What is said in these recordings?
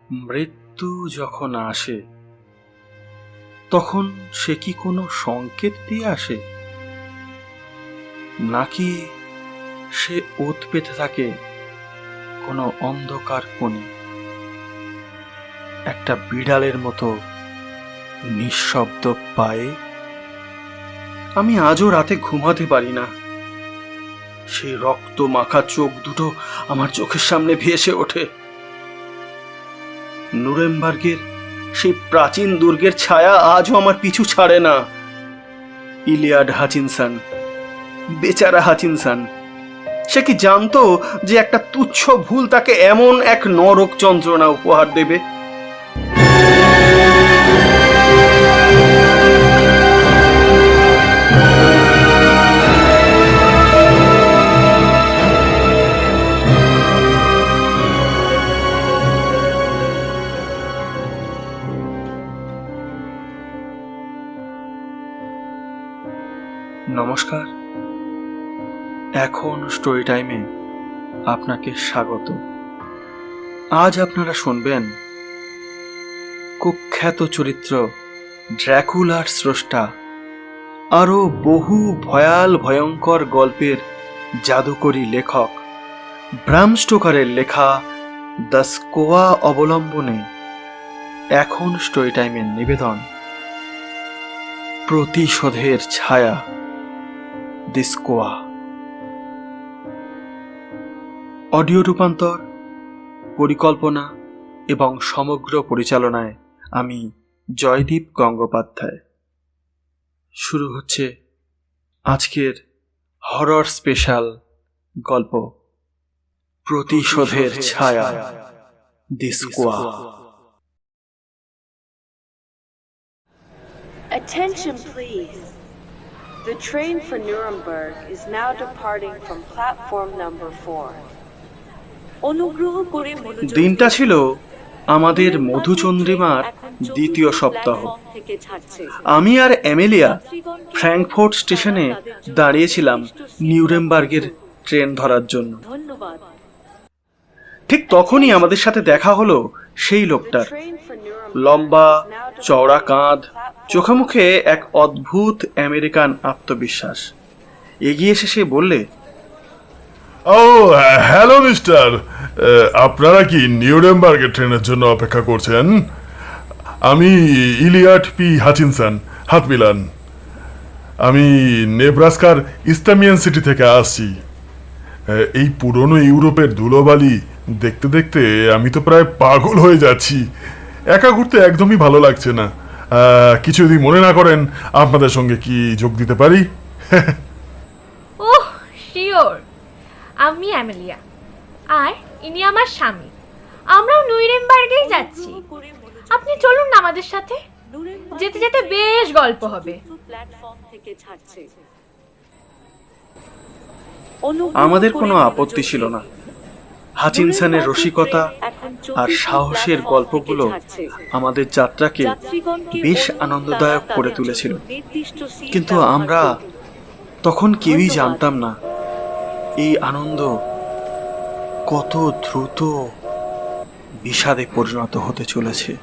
মৃত্যু যখন আসে তখন সে কি কোনো সংকেত দিয়ে আসে, নাকি সে ওত পেতে থাকে কোনো অন্ধকার কোণে, একটা বিড়ালের মতো নিঃশব্দ পায়ে? আমি আজও রাতে ঘুমাতে পারি না। সেই রক্ত মাখা চোখ দুটো আমার চোখের সামনে ভেসে ওঠে। নুরেমবার্গের সেই প্রাচীন দুর্গের ছায়া আজও আমার পিছু ছাড়ে না। ইলিয়াড হাচিনসন, বেচারা হাচিনসন, সে কি জানতো যে একটা তুচ্ছ ভুল তাকে এমন এক নরক যন্ত্রণা উপহার দেবে? নমস্কার, এখন স্টোরি টাইমে আপনাকে স্বাগত। আজ আপনারা শুনবেন কুখ্যাত চরিত্র ড্র্যাকুলার স্রষ্টা আরও বহু ভয়ঙ্কর গল্পের জাদুকরী লেখক ব্রাম স্টোকারের লেখা দ্য স্কোয়া অবলম্বনে এখন স্টোরি টাইমের নিবেদন প্রতিশোধের ছায়া, দ্য স্কোয়া। অডিও রূপান্তর, পরিকল্পনা এবং সমগ্র পরিচালনায় আমি জয়দীপ গঙ্গোপাধ্যায়। শুরু হচ্ছে আজকের হরর স্পেশাল গল্প প্রতিশোধের ছায়া, the squawk. Attention please. The train for Nuremberg is now departing from platform number 4. দিনটা ছিল আমাদের মধুচন্দ্রিমার দ্বিতীয় সপ্তাহ। আমি আর এমেলিয়া ফ্র্যাঙ্কফুর্ট স্টেশনে দাঁড়িয়েছিলাম নিউরেমবার্গের ট্রেন ধরার জন্য। ঠিক তখনই আমাদের সাথে দেখা হলো সেই লোকটার। লম্বা, চওড়া কাঁধ, চোখে মুখে এক অদ্ভুত আমেরিকান আত্মবিশ্বাস। এগিয়ে এসে সে বললে, ও হ্যালো মিস্টার, আপনারা কি নিউরেমবার্গের ট্রেনের জন্য অপেক্ষা করছেন? আমি ইলিয়াড পি হাচিনসন, হাত মিলান। আমি নেব্রাস্কার ইস্টামিয়ান সিটি থেকে আসছি। এই পুরনো ইউরোপের ধুলোবালি দেখতে দেখতে আমি তো প্রায় পাগল হয়ে যাচ্ছি। একা ঘুরতে একদমই ভালো লাগছে না। কিছু যদি মনে না করেন, আপনাদের সঙ্গে কি যোগ দিতে পারি? ওহ শিওর, আমি অ্যামেলিয়া আর ইনি আমার স্বামী। আমরাও নিউরেমবার্গেই যাচ্ছি। আপনি চলুন না আমাদের সাথে, যেতে যেতে বেশ গল্প হবে। আমাদের কোনো আপত্তি ছিল না। হাচিনসনের রসিকতা আর সাহসের গল্পগুলো আমাদের যাত্রাকে বেশ আনন্দদায়ক করে তুলেছিল। কিন্তু আমরা তখন কেউই জানতাম না এই আনন্দ কত দ্রুত বিষাদে পরিণত হতে চলেছে।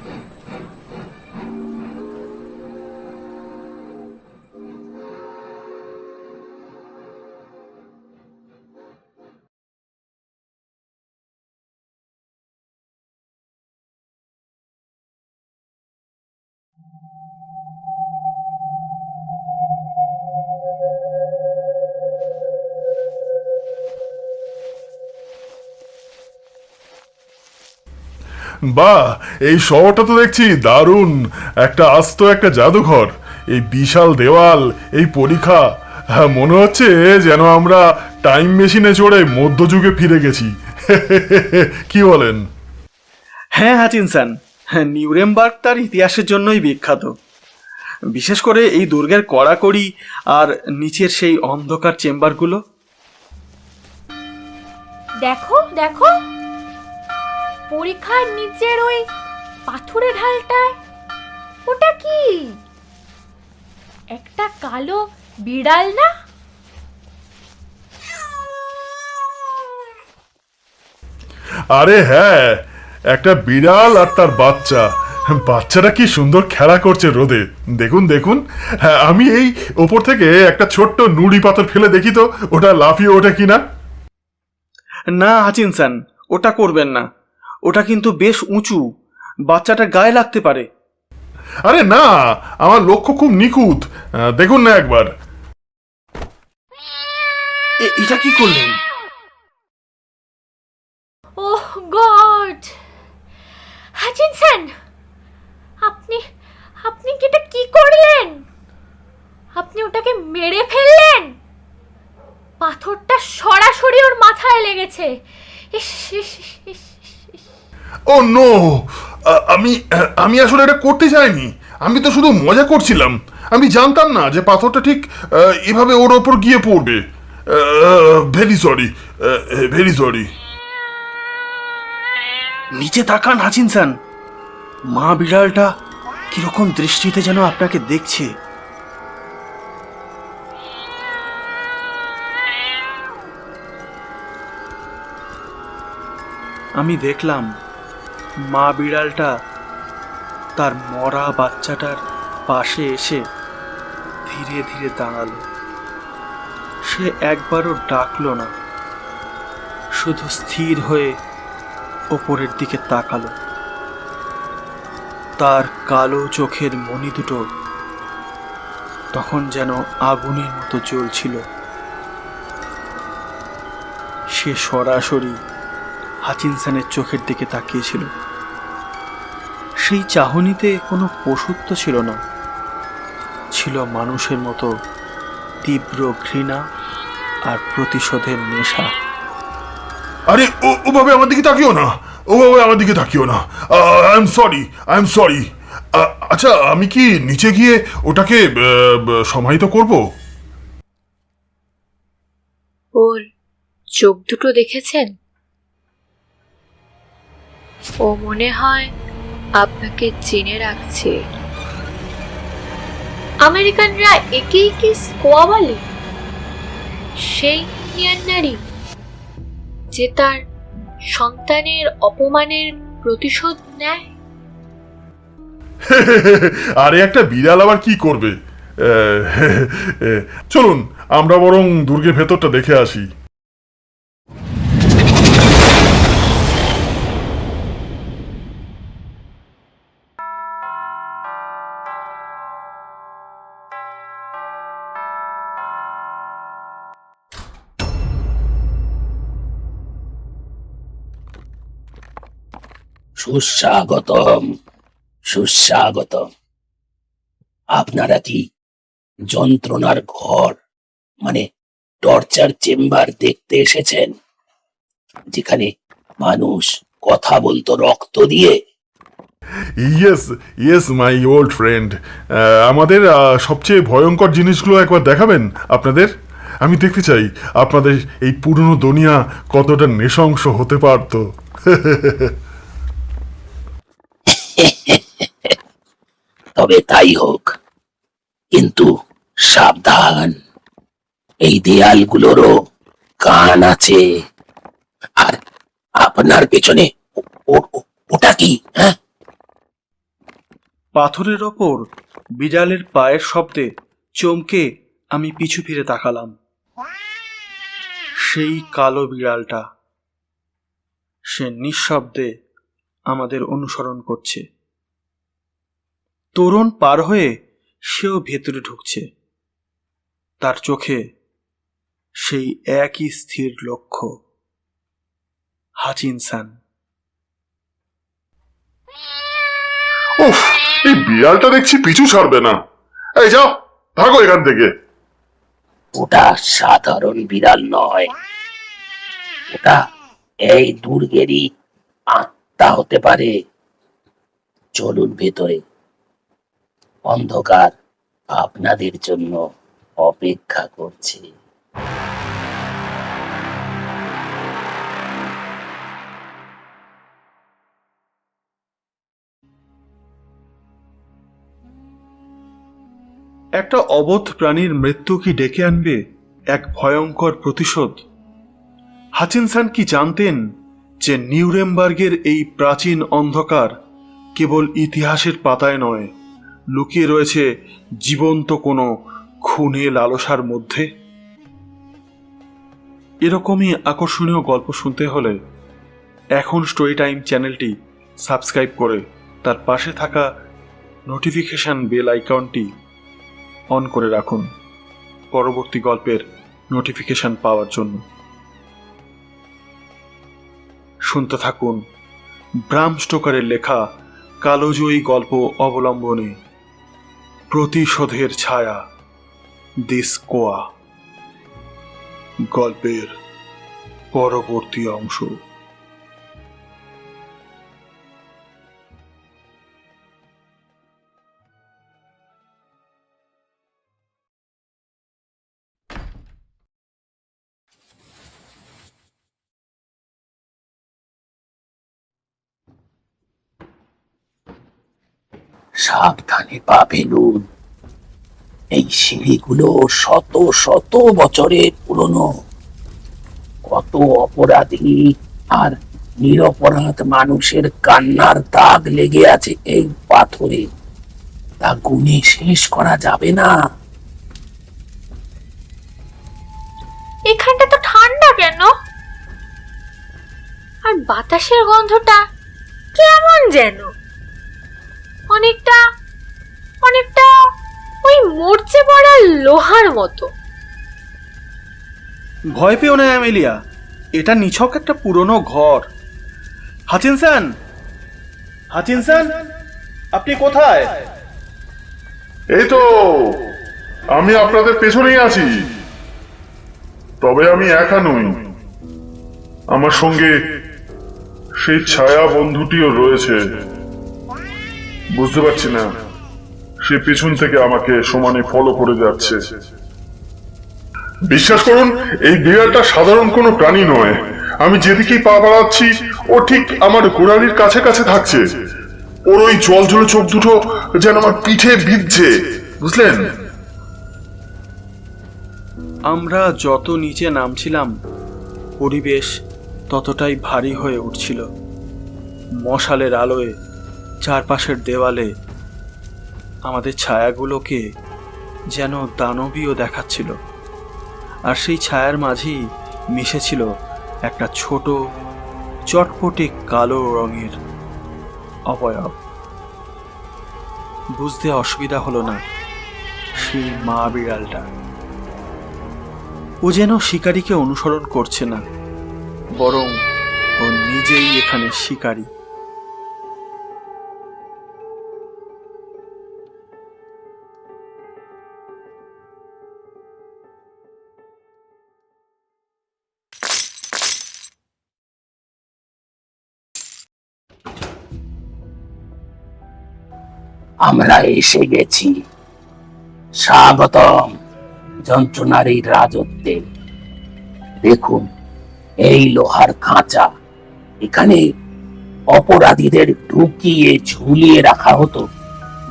বাহ, এই শহরটা তো দেখছি দারুণ। একটা জাদুঘর, এই বিশাল দেওয়াল, এই পরিখা, মনে হচ্ছে যেন আমরা টাইম মেশিনে চড়ে মধ্যযুগে ফিরে গেছি। কি বলেন? হ্যাঁ হাচিনসন, নিউরেমবার্গ তার ইতিহাসের জন্যই বিখ্যাত। বিশেষ করে এই দুর্গের কড়াকড়ি আর নিচের সেই অন্ধকার চেম্বারগুলো। দেখো দেখো, পরীক্ষার নিচের ওই পাথুরে ঢালটায় ওটা কি? একটা কালো বিড়াল না? আরে হ্যাঁ, একটা বিড়াল আর তার বাচ্চা, বাচ্চাটা কি সুন্দর খেলা করছে রোদে। দেখুন দেখুন, হ্যাঁ, আমি এই ওপর থেকে একটা ছোট্ট নুড়ি পাথর ফেলে দেখি তো ওটা লাফিয়ে ওঠে কিনা। না হাচিনসান, ওটা করবেন না, ওটা কিন্তু বেশ উঁচু, বাচ্চাটা গায়ে লাগতে পারে। আরে না, আমার লক্ষ্য খুব নিখুঁত, দেখুন না একবার। এটা কি করলেন? ওহ গড, হাচিনসন, আপনি আপনি এটা কি করলেন? আপনি ওটাকে মেরে ফেললেন? পাথরটা সরাসরি ওর মাথায় লেগেছে। ইস, ইস, ইস, ইস, ইস। ও নো, আমি আমি আসলে এটা করতে চাইনি, আমি তো শুধু মজা করছিলাম। আমি জানতাম না যে পাথরটা ঠিক এভাবে ওর ওপর গিয়ে পড়বে। Very sorry, very sorry. নিচে তাকান হাচিনসান, মা বিড়ালটা কিরকম দৃষ্টিতে যেন আপনাকে দেখছে। আমি দেখলাম মা বিড়ালটা তার মরা বাচ্চাটার পাশে এসে ধীরে ধীরে দাঁড়ালো। সে একবারও ডাকলো না, শুধু স্থির হয়ে ওপরের দিকে তাকালো। তার কালো চোখের মণি দুটো তখন যেন আগুনের মতো জ্বলছিল। সে সরাসরি হাচিনসানের চোখের দিকে তাকিয়েছিল। সেই চাহনিতে কোনো পশুত্ব ছিল না, ছিল মানুষের মতো তীব্র ঘৃণা আর প্রতিশোধের নেশা। আরে ওভাবে আমার দিকে তাকিও না, ওভাবে আমার দিকে তাকিও না। I am sorry, I am sorry. আচ্ছা, আমি কি নিচে গিয়ে ওটাকে সমাহিত করব? ওর চোখ দুটো দেখেছেন? ও মনে হয় আপনাকে চিনে রাখছে। আমেরিকানরা একেই কি স্কোয়া বলে? সেই ইন্ডিয়ান নারী যে তার সন্তানের অপমানের প্রতিশোধ নেয়। আরে একটা বিড়াল আবার কি করবে? চলুন আমরা বরং দুর্গের ভেতরটা দেখে আসি। সুস্বাগতম, সুস্বাগতম। আপনারা কি যন্ত্রণার ঘর মানে টর্চার চেম্বার দেখতে এসেছেন, যেখানে মানুষ কথা বলতো রক্ত দিয়ে? Yes yes my old friend, আমাদের সবচেয়ে ভয়ঙ্কর জিনিসগুলো একবার দেখাবেন আপনাদের? আমি দেখতে চাই আপনাদের এই পুরনো দুনিয়া কতটা নৃশংস হতে পারতো। তবে তাই হোক, কিন্তু সাবধান, এই দেয়ালগুলোরও কান আছে। আর আপনার পেছনে ওটা কি? হ্যাঁ, পাথরের ওপর বিড়ালের পায়ের শব্দে চমকে আমি পিছু ফিরে তাকালাম। সেই কালো বিড়ালটা, সে নিঃশব্দে আমাদের অনুসরণ করছে। তোরণ পার হয়ে সেও ভেতরে ঢুকছে। তার চোখে সেই একই স্থির লক্ষ্য, হাচিনসান। উফ, এই বিড়ালটা দেখছি পিছু ছাড়বে না। এই যাও, ভাগো এখান থেকে। ওটা সাধারণ বিড়াল নয়, ওটা এই দুর্গেরই আত্মা হতে পারে। চলুন ভেতরে, অন্ধকার আপনাদের জন্য অপেক্ষা করছে। একটা অবোধ প্রাণীর মৃত্যু কি ডেকে আনবে এক ভয়ঙ্কর প্রতিশোধ? হাচিনসান কি জানতেন যে নিউরেমবার্গের এই প্রাচীন অন্ধকার কেবল ইতিহাসের পাতায় নয়, লুকিয়ে রয়েছে জীবন্ত কোনো খুনে লালসার মধ্যে। এরকমই আকর্ষণীয় গল্প শুনতে হলে এখন স্টোরি টাইম চ্যানেলটি সাবস্ক্রাইব করে তার পাশে থাকা নোটিফিকেশন বেল আইকনটি অন করে রাখুন পরবর্তী গল্পের নোটিফিকেশন পাওয়ার জন্য। শুনতে থাকুন ব্রাম স্টোকারের লেখা কালোজয়ী গল্প অবলম্বনে প্রতিশোধের ছায়া, দি স্কোয়া গল্পের পরবর্তী অংশ। সাবধানে পা ফেলুন। এই সিঁড়িগুলো শত শত বছরের পুরনো। কত অপরাধী আর নিরপরাধ মানুষের কান্নার দাগ লেগে আছে এই পাথরে, তা গুণে শেষ করা যাবে না। এখানটা তো ঠান্ডা কেন? আর বাতাসের গন্ধটা কেমন যেন, অনেকটা অনেকটা ওই মরচে পড়া লোহার মতো। ভয় পেও না অ্যামেলিয়া, এটা নিছক একটা পুরনো ঘর। হাচিনসন, হাচিনসন, আপনি কোথায়? এই তো আমি আপনাদের পেছনেই আছি। তবে আমি একা নই, আমার সঙ্গে সেই ছায়া বন্ধুটিও রয়েছে। বুঝতে পারছি না, সে পিছন থেকে আমাকে সমানে ফলো করে যাচ্ছে। বিশ্বাস করুন, এই বিড়ালটা সাধারণ কোনো প্রাণী নয়। আমি যেদিকেই পা বাড়াচ্ছি ও ঠিক আমার গোড়ালির কাছে কাছে থাকছে। ওর ওই জল জলে চোখ দুটো যেন আমার পিঠে বিঁধছে, বুঝলেন? আমরা যত নিচে নামছিলাম পরিবেশ ততটাই ভারী হয়ে উঠছিল। মশালের আলোয় চারপাশের দেওয়ালে আমাদের ছায়াগুলোকে যেন দানবীয় দেখাচ্ছিল, আর সেই ছায়ার মাঝেই মিশেছিল একটা ছোট চটপটে কালো রঙের অবয়ব। বুঝতে অসুবিধা হলো না, সেই মা বিড়ালটা। ও যেন শিকারীকে অনুসরণ করছে না, বরং ও নিজেই এখানে শিকারী। আমরা এসে গেছি। স্বাগতম যন্ত্রণার এই রাজত্বে। দেখুন এই লোহার খাঁচা, এখানে অপরাধীদের ঢুকিয়ে ঝুলিয়ে রাখা হতো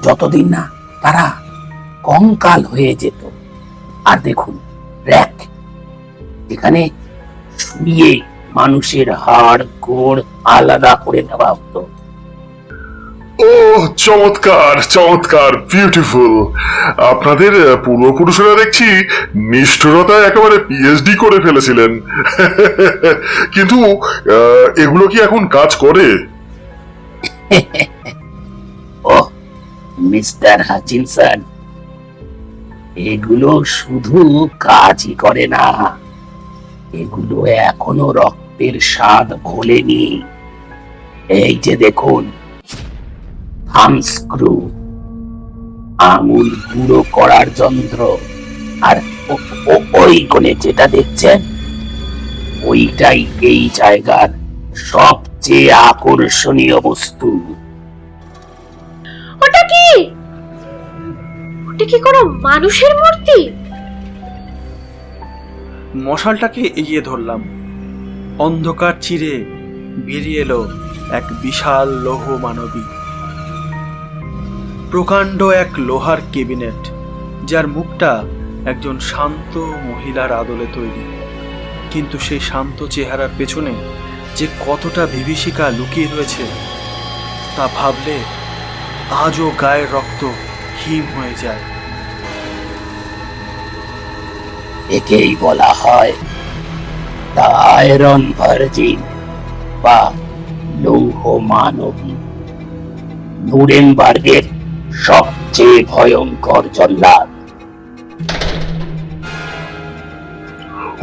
যতদিন না তারা কঙ্কাল হয়ে যেত। আর দেখুন র্যাক, এখানে শুয়ে মানুষের হাড় গোড় আলাদা করে দেওয়া হতো। ও চমৎকার চমৎকার, বিউটিফুল। আপনাদের পূর্বপুরুষেরা দেখছি নিষ্ঠুরতায় একেবারে পিএইচডি করে ফেলেছিলেন। কিন্তু এগুলো কি এখন কাজ করে? ও মিস্টার হাচিনসন, এগুলো শুধু কাজই করে না, এগুলো এখনো রক্তের স্বাদ ভোলেনি। এই যে দেখুন, থাম্বস্ক্রু, আঙুল গুঁড়ো করার যন্ত্র, আর ওই কোণে যেটা দেখছেন ওইটাই এই জায়গার সবচেয়ে আকর্ষণীয় বস্তু। ওটা কি? ওটা কি কোনো মানুষের মূর্তি? মশালটাকে এগিয়ে ধরলাম। অন্ধকার চিরে বেরিয়ে এলো এক বিশাল লৌহ মানবী। প্রকাণ্ড এক লোহার ক্যাবিনেট, যার মুখটা একজন শান্ত মহিলার আদলে তৈরি, কিন্তু সেই শান্ত চেহারার পেছনে যে কতটা বিভীষিকা লুকিয়ে রয়েছে তা ভাবলে আজও গায়ের রক্ত হিম হয়ে যায়। একেই বলা হয় দ্য আয়রন ভার্জিন বা লৌহ মানবী, নুরেমবার্গের সবচেয়ে ভয়ঙ্কর জল্লাদ।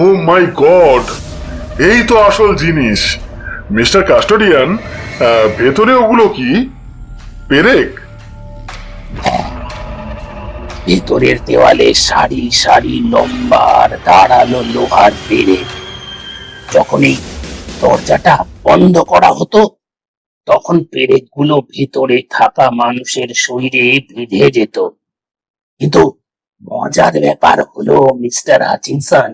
ও মাই গড, এই তো আসল জিনিস। মিস্টার কাস্টোডিয়ান, ভেতরে ওগুলো কি? পেরেক? ভেতরের দেওয়ালে সারি সারি লম্বা আর ধারালো লোহার পেরেক। যখন এই দরজাটা বন্ধ করা হতো তখন পেরেকগুলো ভেতরে থাকা মানুষের শরীরে বিঁধে যেত। কিন্তু মজার ব্যাপার হলো মিস্টার হাচিনসন,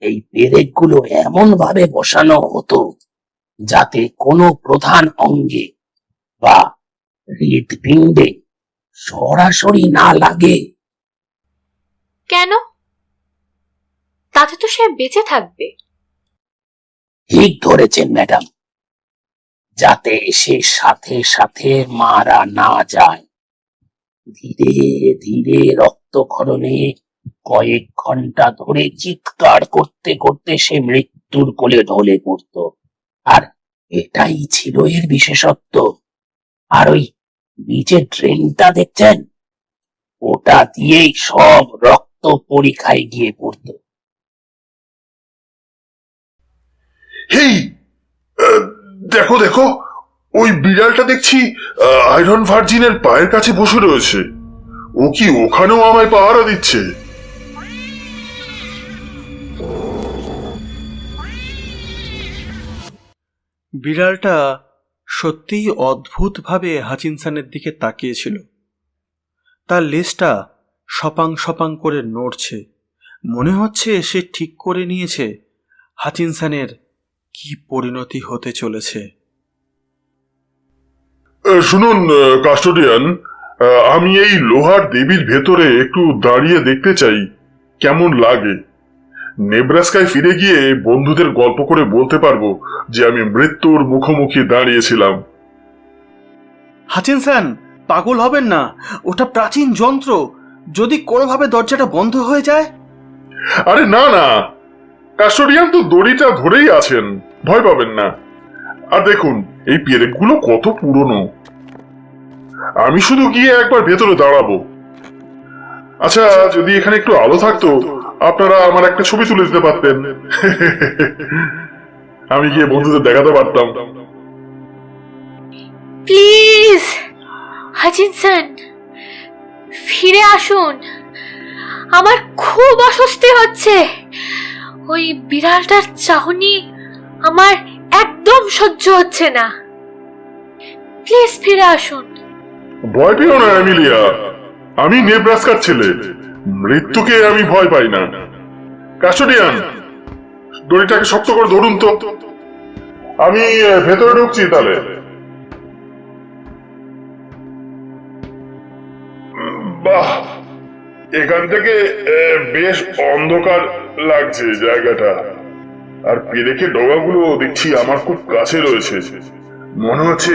এই পেরেকগুলো এমন ভাবে বসানো হতো যাতে কোনো প্রধান অঙ্গে বা হৃৎপিণ্ডে সরাসরি না লাগে। কেন? তাতে তো সে বেঁচে থাকবে। ঠিক ধরেছেন ম্যাডাম, যাতে সে সাথে সাথে মারা না যায়। ধীরে ধীরে রক্তক্ষরণে কয়েক ঘন্টা ধরে চিৎকার করতে করতে সে মৃত্যুর কোলে ঢলে পড়ত। আর এটাই ছিল এর বিশেষত্ব। আর ওই নিচে ড্রেনটা দেখছেন, ওটা দিয়েই সব রক্ত পরীক্ষায় গিয়ে পড়ত। হেই, দেখো দেখো, ওই বিড়ালটা দেখছি আয়রন ভার্জিনের পায়ের কাছে বসে রয়েছে। ও কি ওখানেও আমায় পাহারা দিচ্ছে? বিড়ালটা সত্যিই অদ্ভুতভাবে হাচিনসনের দিকে তাকিয়েছিল। তার লেজটা সপাং সপাং করে নড়ছে। মনে হচ্ছে সে ঠিক করে নিয়েছে হাচিনসনের কি পরিণতি হতে চলেছে। শুনুন কাস্টোডিয়ান, আমি এই লোহার দেবীর ভেতরে একটু দাঁড়িয়ে দেখতে চাই কেমন লাগে। নেব্রাস্কায় ফিরে গিয়ে বন্ধুদের গল্প করে বলতে পারবো যে আমি মৃত্যুর মুখোমুখি দাঁড়িয়েছিলাম। হাচিনসন, পাগল হবেন না, ওটা প্রাচীন যন্ত্র। যদি কোনোভাবে দরজাটা বন্ধ হয়ে যায়? আরে না না, কাস্টোডিয়ান তো দড়িটা ধরেই আছেন, ভয় পাবেন না। আর দেখুন এই পেরেকগুলো কত পুরনো। আমি শুধু গিয়ে একবার ভেতরে দাঁড়াবো। আচ্ছা, যদি এখানে একটু আলো থাকতো আপনারা আমার একটা ছবি তুলে দিতে পারতেন। আমি গিয়ে বন্ধুদের দেখাতে পারতাম। প্লিজ হাচিনসন, ফিরে আসুন। আমার খুব অস্বস্তি হচ্ছে। ওই বিড়ালটার চাহনি আমার একদম সহ্য হচ্ছে না। প্লিজ ফিরে আসুন। ভয় পেও না এমিলিয়া, আমি নেব্রাস্কার ছেলে, মৃত্যুকে আমি ভয় পাই না। কাস্টোডিয়ান, দড়িটাকে শক্ত করে ধরুন তো। আমি ভেতরে ঢুকছি তাহলে। বাহ, এখান থেকে বেশ অন্ধকার লাগছে জায়গাটা। আর পেরেকে ডগাগুলো দেখছি আমার খুব কাছে রয়েছে। মনে হচ্ছে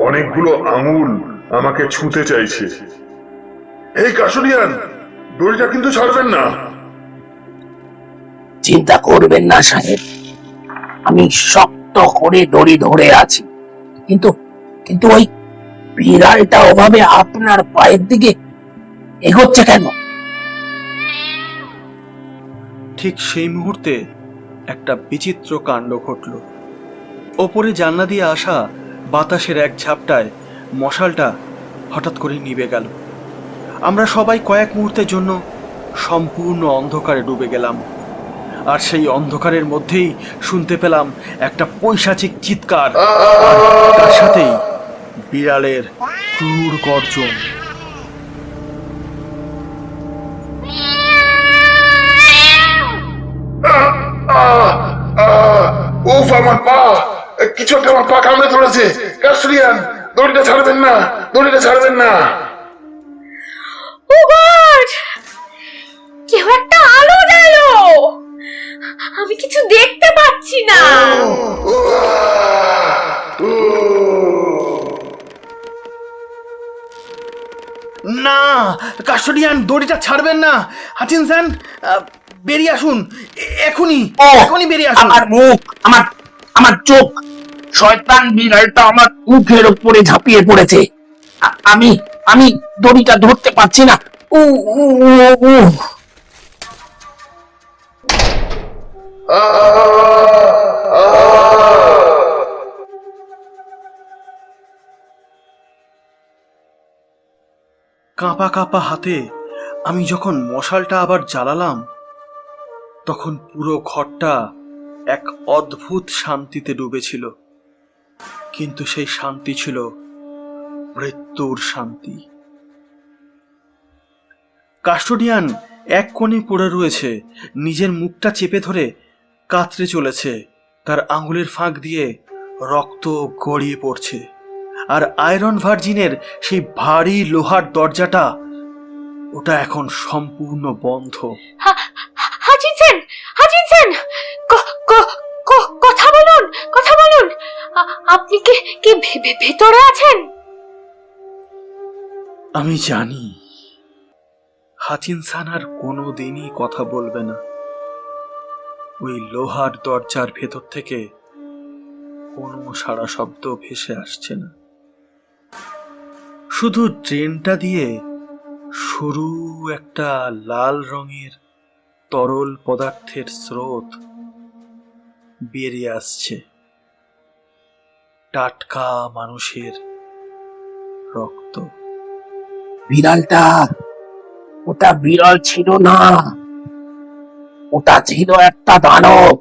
অনেকগুলো আঙুল আমাকে ছুঁতে চাইছে। এই কাস্টোডিয়ান, দড়িটা কিন্তু ছাড়বেন না। চিন্তা করবেন না সাহেব, আমি শক্ত করে দড়ি ধরে আছি। কিন্তু কিন্তু ওই বিড়ালটা ওভাবে আপনার পায়ের দিকে এগোচ্ছে কেন? ঠিক সেই মুহূর্তে একটা বিচিত্র কাণ্ড ঘটল। ওপরে জানলা দিয়ে আসা বাতাসের এক ঝাপটায় মশালটা হঠাৎ করে নিভে গেল। আমরা সবাই কয়েক মুহূর্তের জন্য সম্পূর্ণ অন্ধকারে ডুবে গেলাম। আর সেই অন্ধকারের মধ্যেই শুনতে পেলাম একটা পৈশাচিক চিৎকার, আর তার সাথেই বিড়ালের ক্রূর গর্জন। উফ, আমার পা! কিছু একটা আমার পা কামড়ে ধরেছে। কাস্টোডিয়ান, দড়িটা ছাড়বেন না, দড়িটা ছাড়বেন না। ও গড! কেউ একটা আলো জ্বালো। আমি কিছু দেখতে পাচ্ছি না। কাস্টোডিয়ান, দড়িটা ছাড়বেন না। হাচিনসন, বেরিয়ে আসুন এখনই, ও, এখনই বেরিয়ে আসুন। আমার মুখ, আমার আমার চোখ, শয়তান বিড়ালটা আমার মুখের উপরে ঝাঁপিয়ে পড়েছে। আমি আমি দড়িটা ধরতে পারছি না। উ উ উ উ। কাঁপা কাঁপা হাতে আমি যখন মশালটা আবার জ্বালালাম, তখন পুরো ঘরটা এক অদ্ভুত শান্তিতে ডুবেছিল। কিন্তু সেই শান্তি ছিল মৃত্যুর শান্তি। কাস্টোডিয়ান এক কোণে পড়ে রয়েছে, নিজের মুখটা চেপে ধরে কাতরে চলেছে। তার আঙুলের ফাঁক দিয়ে রক্ত গড়িয়ে পড়ছে। আর আয়রন ভার্জিনের সেই ভারী লোহার দরজাটা, ওটা এখন সম্পূর্ণ বন্ধ। হাচিনসন, হাচিনসন, কথা বলুন, কথা বলুন। আপনি কি কি ভেতরে আছেন? আমি জানি হাচিনসন আর কোনোদিনই কথা বলবে না। ওই লোহার দরজার ভেতর থেকে কোনো সাড়া শব্দ ভেসে আসছে না। শুধু ট্রেনটা দিয়ে সরু একটা লাল রঙের তরল পদার্থের স্রোত বেরিয়ে আসছে। টাটকা মানুষের রক্ত। বিড়ালটা, ওটা বিড়াল ছিল না, ওটা ছিল একটা দানব।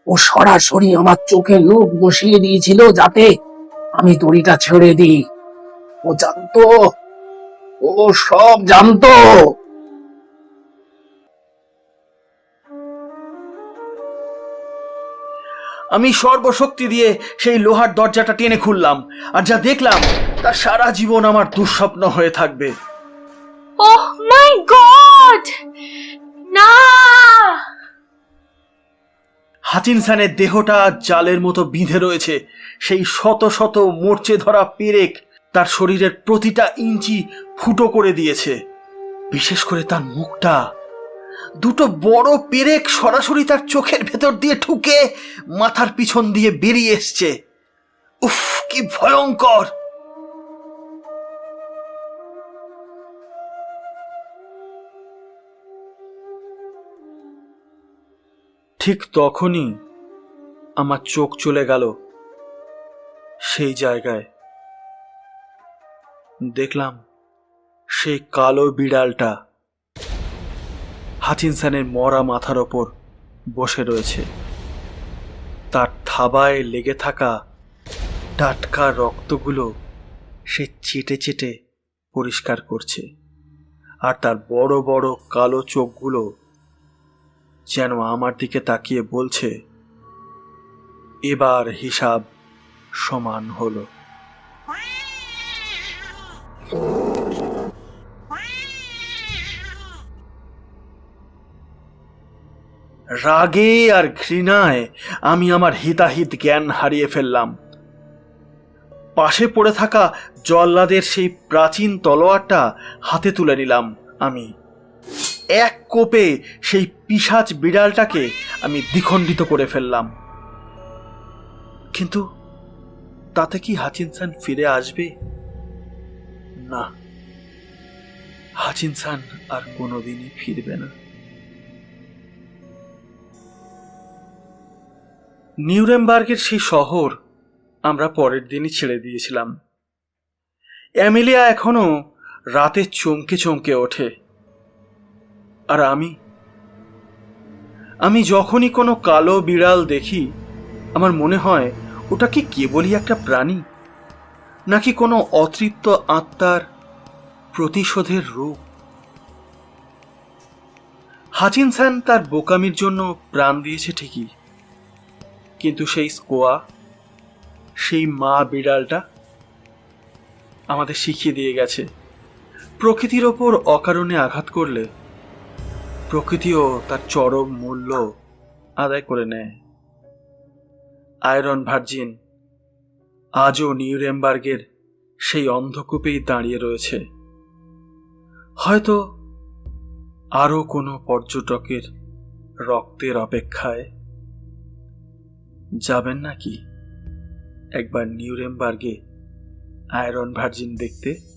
ও সরাসরি আমার চোখে নখ বসিয়ে দিয়েছিল যাতে আমি দড়িটা ছেড়ে দিই। ও জানতো, ও সব জানতো। আমি সর্বশক্তি দিয়ে সেই লোহার দরজাটা টেনে খুললাম, আর যা দেখলাম তা সারা জীবন আমার দুঃস্বপ্ন হয়ে থাকবে। ওহ মাই গড, না! হাচিনসনের দেহটা জালের মতো বিঁধে রয়েছে। সেই শত শত মরচে ধরা পেরেক তার শরীরের প্রতিটা ইঞ্চি ফুটো করে দিয়েছে। বিশেষ করে তার মুখটা, দুটো বড় পেরেক সরাসরি তার চোখের ভেতর দিয়ে ঢুকে মাথার পিছন দিয়ে বেরিয়ে এসছে। উফ, কি ভয়ঙ্কর! ঠিক তখনই আমার চোখ চলে গেল সেই জায়গায়। দেখলাম সেই কালো বিড়ালটা হাচিনসনের মরা মাথার ওপর বসে রয়েছে। তার থাবায় লেগে থাকা টাটকা রক্তগুলো সে চেটে চেটে পরিষ্কার করছে। আর তার বড় বড় কালো চোখগুলো যেন আমার দিকে তাকিয়ে বলছে, এবার হিসাব সমান হলো। রাগে আর ঘৃণায় আমি আমার হিতাহিত জ্ঞান হারিয়ে ফেললাম। পাশে পড়ে থাকা জল্লাদের সেই প্রাচীন তলোয়ারটা হাতে তুলে নিলাম। আমি এক কোপে সেই পিশাচ বিড়ালটাকে আমি দ্বিখণ্ডিত করে ফেললাম। কিন্তু তাতে কি হাচিনসন ফিরে আসবে? না, হাচিনসন আর কোনোদিনই ফিরবে না। নিউরেমবার্গের সেই শহর আমরা পরের দিনই ছেড়ে দিয়েছিলাম। অ্যামেলিয়া এখনো রাতে চমকে চমকে ওঠে। আর আমি যখনই কোনো কালো বিড়াল দেখি, আমার মনে হয় ওটা কি কেবলই একটা প্রাণী, নাকি কোনো অতৃপ্ত আত্মার প্রতিশোধের রূপ। হাচিনসন তার বোকামির জন্য প্রাণ দিয়েছে ঠিকই, কিন্তু সেই স্কোয়া, সেই মা বিড়ালটা আমাদের শিখিয়ে দিয়ে গেছে, প্রকৃতির ওপর অকারণে আঘাত করলে প্রকৃতিও তার চরম মূল্য আদায় করে নেয়। আয়রন ভার্জিন আজও নিউরেমবার্গের সেই অন্ধকূপেই দাঁড়িয়ে রয়েছে। হয়তো আরো কোনো পর্যটকের রক্তের অপেক্ষায় যাবেন নাকি একবার নিউরেমবার্গে আয়রন ভার্জিন দেখতে?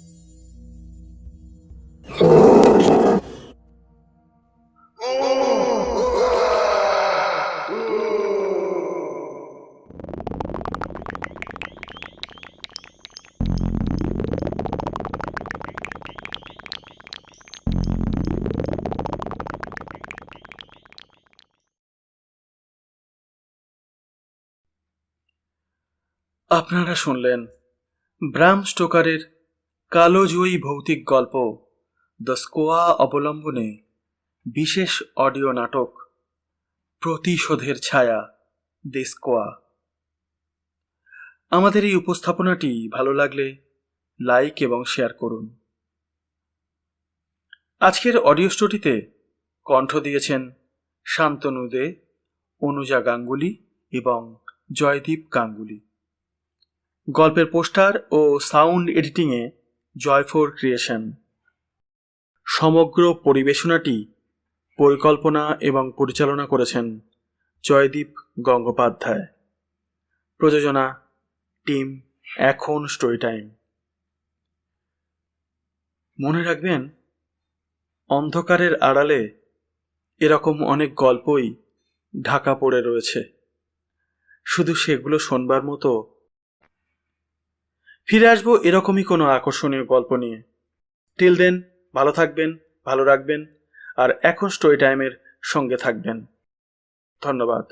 আপনারা শুনলেন ব্রাম স্টোকারের কালোজয়ী ভৌতিক গল্প দ্য স্কোয়া অবলম্বনে বিশেষ অডিও নাটক প্রতিশোধের ছায়া দ্য স্কোয়া। আমাদের এই উপস্থাপনাটি ভালো লাগলে লাইক এবং শেয়ার করুন। আজকের অডিও স্টোরিতে কণ্ঠ দিয়েছেন শান্তনু দে, অনুজা গাঙ্গুলি এবং জয়দীপ গাঙ্গুলি। গল্পের পোস্টার ও সাউন্ড এডিটিংয়ে জয়ফোর ক্রিয়েশন। সমগ্র পরিবেশনাটি পরিকল্পনা এবং পরিচালনা করেছেন জয়দীপ গঙ্গোপাধ্যায়। প্রযোজনা টিম এখন স্টোরি টাইম। মনে রাখবেন, অন্ধকারের আড়ালে এরকম অনেক গল্পই ঢাকা পড়ে রয়েছে, শুধু সেগুলো শোনবার মতো। ফিরে আসবো এরকমই কোনো আকর্ষণীয় গল্প নিয়ে। টিল দেন ভালো থাকবেন, ভালো রাখবেন আর এখন স্টোরি টাইমের সঙ্গে থাকবেন। ধন্যবাদ।